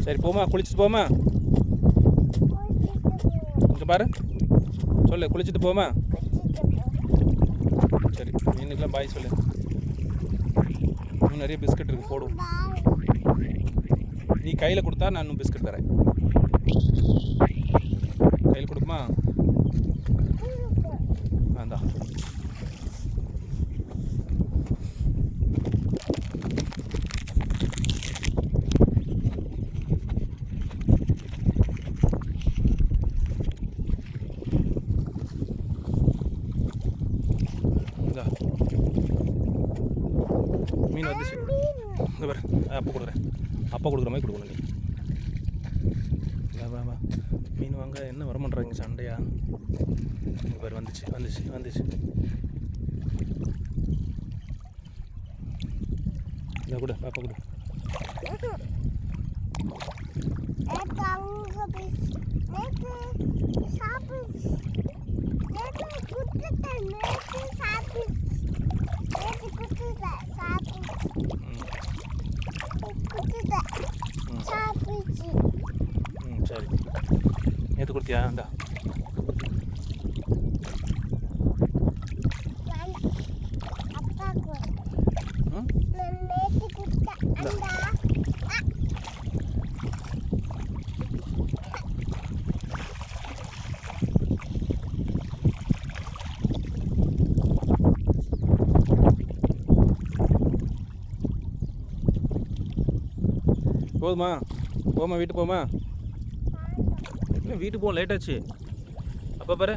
சரி போமா, குளிச்சுட்டு போமா. இங்கே பாரு, சொல்லு, குளிச்சுட்டு போமா. சரி, மீனுக்கெல்லாம் பாய் சொல்லு. இன்னும் நிறைய பிஸ்கட் இருக்குது, போடும். நீ கையில் கொடுத்தா நான் இன்னும் பிஸ்கட் தரேன். கையில் கொடுக்குமா? அந்தா மீன் வந்துச்சு. இந்த பாரு, அப்பா கொடுக்குறேன். அப்பா கொடுக்குற மாதிரி கொடுக்கணும் நீ. வா வா, மீன் வாங்க என்ன வர பண்ணுறாங்க சண்டையா? இங்கே பாரு, வந்துச்சு வந்துச்சு வந்துச்சு. இதை கொடு, பாப்பா கொடு. சரி, நேற்று கொடுத்தியா? இந்தா போதுமா? போமா, வீட்டுக்கு போமா. இல்லை, வீட்டுக்கு போக லேட் ஆச்சு. அப்போ பாரு,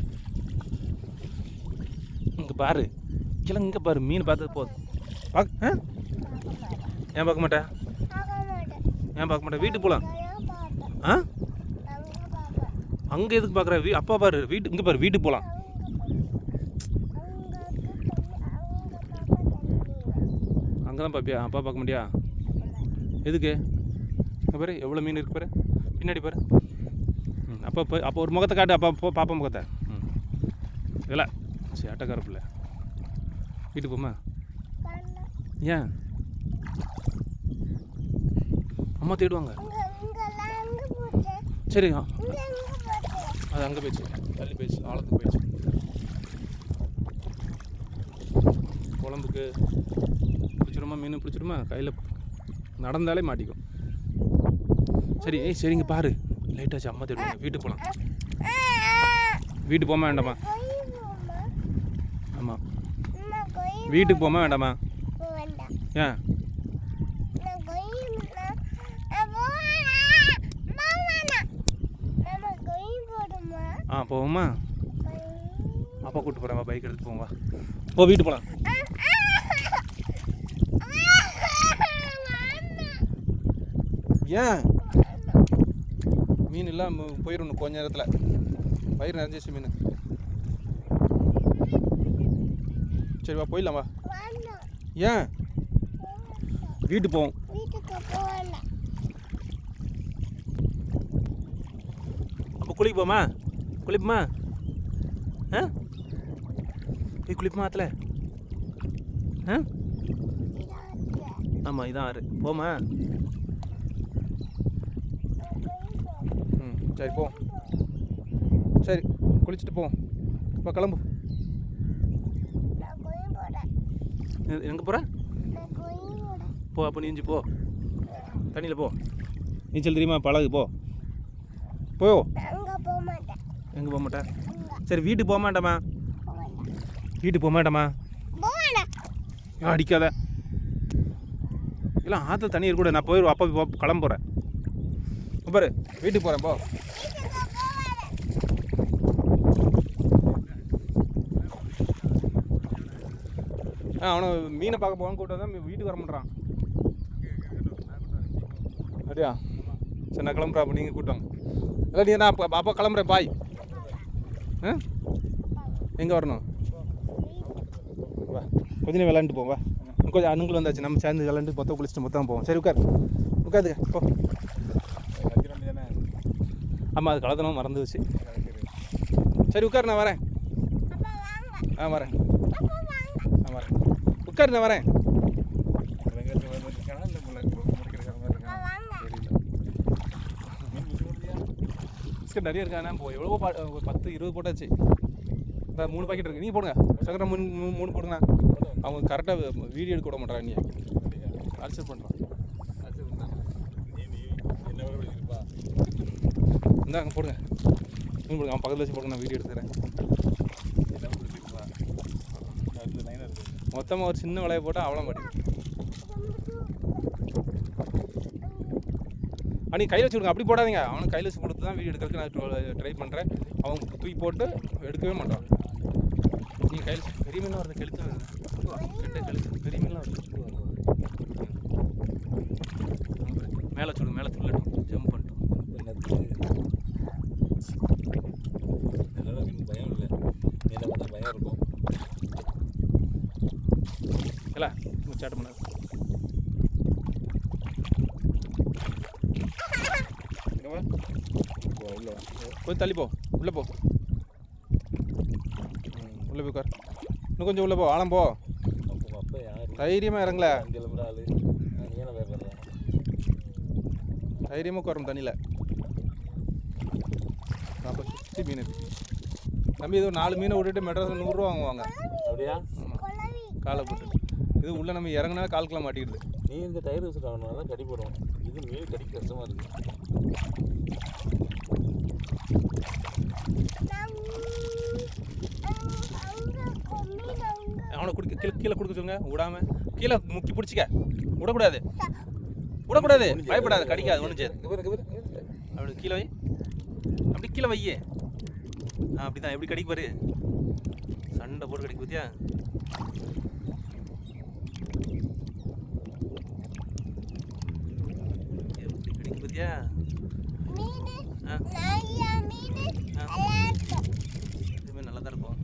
இங்கே பாரு, கீழே இங்கே பாரு, மீன் பார்த்தது போதும். ஏன் பார்க்க மாட்டேன்? ஏன் பார்க்க மாட்டேன்? வீட்டுக்கு போகலாம். ஆ, அங்கே எதுக்கு பார்க்குற? அப்பா பாரு, வீட்டு இங்கே பாரு, வீட்டுக்கு போகலாம். அங்கே தான் பார்ப்பியா? அப்பா பார்க்க முடியா? எதுக்கு? இங்கே பாரு, எவ்வளோ மீன் இருக்கு பாரு, பின்னாடி பாரு. அப்போ ஒரு முகத்தை காட்டு. அப்பா பாப்பா முகத்தை. இல்லை, சரி, அட்டக்கார பிள்ளை. வீட்டுக்கு போமா. ஏன்? அம்மா தேடுவாங்க. சரி, அது அங்கே போயிடுச்சு, தள்ளி போயிடுச்சு, ஆழத்துக்கு போயிடுச்சு. குழம்புக்கு பிடிச்சிடுமா? மீன் பிடிச்சிடுமா? கையில் நடந்தாலே மாட்டிக்கும். சரி, சரிங்க பாரு, லைட்டாச்சு, அம்மா தேடுவாங்க. வீட்டுக்கு போகலாம். வீட்டுக்கு போமா வேண்டாமா? ஆமாம், வீட்டுக்கு போமா வேண்டாமா? ஏன்? ஆ, போவோமா? அப்பா கூப்பிட்டு போகிறேன், பைக் எடுத்து போவா. போ, வீட்டுக்கு போகலாம். ஏன்? மீன் இல்லாமல் போயிடணும் கொஞ்ச நேரத்தில். வயிறு நிறைஞ்சிச்சு மீன். சரி வா, போயிடலாம் வா. ஏன்? வீட்டுக்கு போவோம். அப்போ குளிக்க போமா? குளிப்போமா? ஆ, போய் குளிப்போமா ஆற்றுல? ஆ, ஆமாம், இதான் ஆறு. போமா? சரி, போ. சரி, குளிச்சுட்டு போ. இப்போ கிளம்பு. எங்கே போகிற? போ, அப்போ நீஞ்சி போ, தண்ணியில் போ. நீச்சல் தெரியுமா? பழகு, போ. போ. எங்கே போக மாட்டேன்? சரி, வீட்டுக்கு போக மாட்டேம்மா. வீட்டுக்கு போக மாட்டேம்மா. அடிக்காத. இல்லை, ஆற்றுல தண்ணி இருக்கூட. நான் போயிடுவோம். அப்பா கிளம்ப போகிறேன். பாரு, வீட்டுக்கு போகிறேன். போ. அவனை மீனை பார்க்க போவான்னு கூப்பிட்டு தான் வீட்டுக்கு வர மாட்டான். அப்படியா? சரி, நான் கிளம்புறேன். அப்போ நீங்கள் கூப்பிட்டாங்க. இல்லை, நீ நான் அப்பா கிளம்புறேன். பாய். ஆ, எங்கே வரணும்? வா, கொஞ்சம் நேரம் விளாண்டுட்டு போவா. கொஞ்சம் அணுங்களும் வந்தாச்சு. நம்ம சேர்ந்து விளாண்டு மொத்தம் குளிச்சுட்டு மொத்தம் போவோம். சரி, உட்காதுங்க. போ. ஆமாம், அது கலத்தனம் மறந்து வச்சு. சரி, உட்கார், நான் வரேன். வரேன். வரேன். உட்கார், நான் வரேன். பிஸ்கட் நிறைய இருக்காண்ணா இப்போ எவ்வளோ ஒரு 10-20 போட்டாச்சு. இந்த 3 பாக்கெட் இருக்குது. நீ போடுங்க சக்கரை 3 போடுங்கண்ணா. அவங்க கரெக்டாக வீடியோ எடுக்க விட மாட்டாங்க. நீ அரிசல் பண்ணுறான் இந்தாங்க போடுங்க. மீன் போடுங்க. அவன் பக்கத்தில் வச்சு போடுங்க. நான் வீடியோ எடுத்துக்கிறேன். மொத்தமாக ஒரு சின்ன வலையை போட்டால் அவ்வளோ மாட்டேன். நீ கையில் வச்சு கொடுங்க. அப்படி போடாதீங்க. அவனுக்கு கையில் வச்சு கொடுத்து தான் வீடியோ எடுக்கிறதுக்கு நான் ட்ரை பண்ணுறேன். அவன் தூக்கி போட்டு எடுக்கவே மாட்டான். நீங்கள் கையில் பெரிய மீன்லாம் வருது. கெளுத்து வருது. கெளுத்து பெரிய மீன்லாம் வருது. மேலே சொல்லுங்க. மேலே சொல்லட்டும். ஜம்ப் பண்ணிட்டோம். பயம் இல்லை. பயம் இருக்கும். இல்லை சேட்டை பண்ணாது. உள்ள கொஞ்சம் தள்ளி போ. உள்ளே போ. உள்ளே போய் உட்கார். இன்னும் கொஞ்சம் உள்ளே போ. ஆழம் போ. தைரியமாக இறங்கல. தைரியமாக உட்காரும் தண்ணியில். அப்புறம் சுற்றி மீன் தம்பி. இது 4 மீனை விட்டுட்டு மெட்ராஸில் 100 ரூபா வாங்குவாங்க. அப்படியா? காலை போட்டு இது உள்ளே நம்ம இறங்கினா காலுக்கெல்லாம் மாட்டிக்கிடுது. நீ இந்த டயர் வச்சுட்டு வாங்கினா கடி போடும். இது மீன் கடிக்க கஷ்டமாக இருக்குது. அவனை கீழே கொடுக்க சொல்லுங்க. விடாம கீழே முக்கி பிடிச்சிக்க. விடக்கூடாது. பயப்படாது. கடிக்காது. ஒன்றும் செய்யாது. அப்படி கீழே வை. அப்படி கீழே வையே. அப்படிதான். எப்படி கடிக்கு பாரு. சண்டை போட்டு கடிக்க பார்த்தியா? எப்படி கடிக்கு பார்த்தியா? இதுமாதிரி நல்லா தான் இருக்கும்.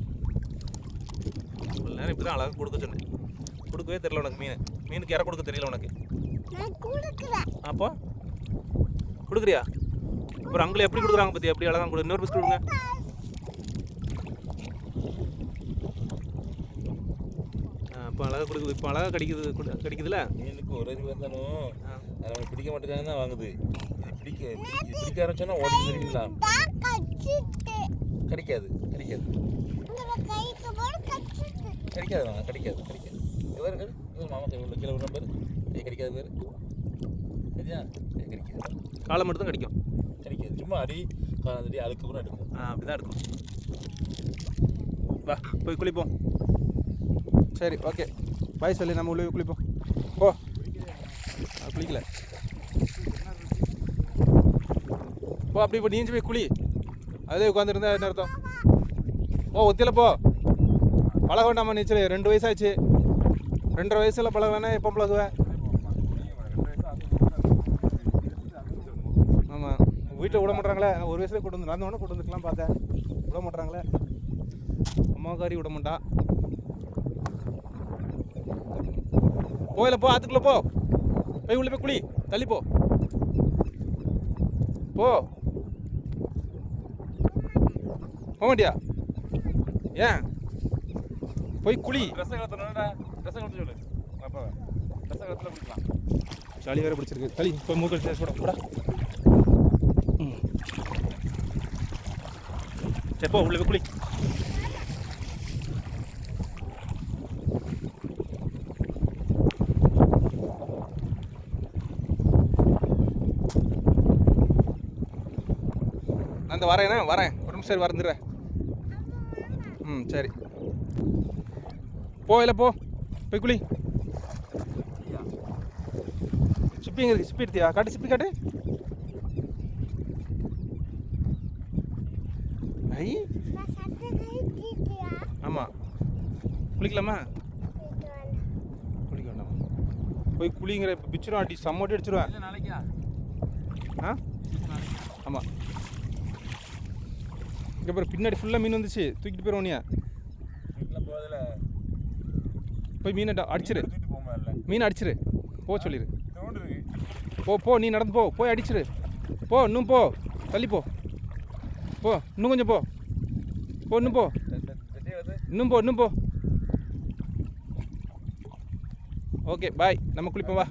இவ்வளோ நேரம் இப்படி தான் அழகாக கொடுக்க சொன்னேன். கொடுக்கவே தெரியல உனக்கு. மீனுக்கு இற கொடுக்க தெரியல உனக்கு. அப்போ கொடுக்குறியா? அப்புறம் அங்கே எப்படி கொடுக்குறாங்க பற்றி? எப்படி அழகாக கொடு. இன்னொரு பிஸ்கட் கொடுங்க. இப்போ அழகாக கொடுக்குது. இப்போ அழகாக கிடைக்குதுல்ல. மீனுக்கு ஒரு அறிவு வந்தாலும் நம்ம பிடிக்க மாட்டேங்காங்க தான் வாங்குது. இது பிடிக்க ஆரம்பிச்சோன்னா ஓடி தெரியுங்களா? கிடைக்காது. இவர்கள் மாமா கை உள்ள கீழே விடுற பேர் கிடைக்காது. பேர் சரியா? கிடைக்காது. காலை மட்டும் தான் கிடைக்காது. சும்மா அடி காலடி அழுக்கு கூட எடுக்கும். அப்படி தான் இருக்கும். வா போய் குளிப்போம். சரி ஓகே பாய் சொல்லி நம்ம உள்ளே குளிப்போம். போ. குளிக்கல. போ. அப்படி இப்போ நீஞ்சி போய் குளி. அதே உட்காந்துருந்தா என்ன அர்த்தம்? ஒத்தியில் போ. பழக வேண்டாமா நீச்சல்? 2 வயசாச்சு. 2.5 வயசில் பழகலன்னா எப்போ பழகுவேன்? ஆமாம். வீட்டில் விட மாட்டாங்களே. 1 வயசுல கொண்டு வந்து நடந்தவொடனே கொண்டு வந்துக்கலாம் பார்த்தேன். விட மாட்டாங்களே. அம்மாக்காரி விட மாட்டா. போயில போ. ஆத்துக்குள்ளே போ. போய் உள்ளே போய் குளி. தள்ளி போ. போக மாட்டியா? ஏன்? போய் குளி. சளி வேறு பிடிச்சிருக்கு. சளி இப்போ மூக்க போட. சரி போ. உள்ள போய் குளி. அந்த வரேன். ஒரு நிமிஷம் வந்துடுறேன். சரி போயில போ. போய் குளி. சிப்பி எங்கே இருக்குது? சிப்பி எடுத்தியா? காட்டு. சிப்பி காட்டு. ஐ ஆமாம். குளிக்கலாமா? குளிக்க வேண்டாமா? போய் குளிங்கிற. பிச்சிரும். அடி சம்மோட்டி அடிச்சிருவேன். ஆமாம். இங்கே பாரு. பின்னாடி ஃபுல்லாக மீன் வந்துச்சு. தூக்கிட்டு போயிடுவோம். நீ போய் மீனை அடிச்சிரு. மீன் அடிச்சிரு. போ சொல்லிடு. போ. நீ நடந்து போ. போய் அடிச்சிரு. போ. இன்னும் போ. தள்ளி போ. இன்னும் கொஞ்சம் போ. இன்னும் போ. Okay bye. நம்ம குளிப்போம் வா.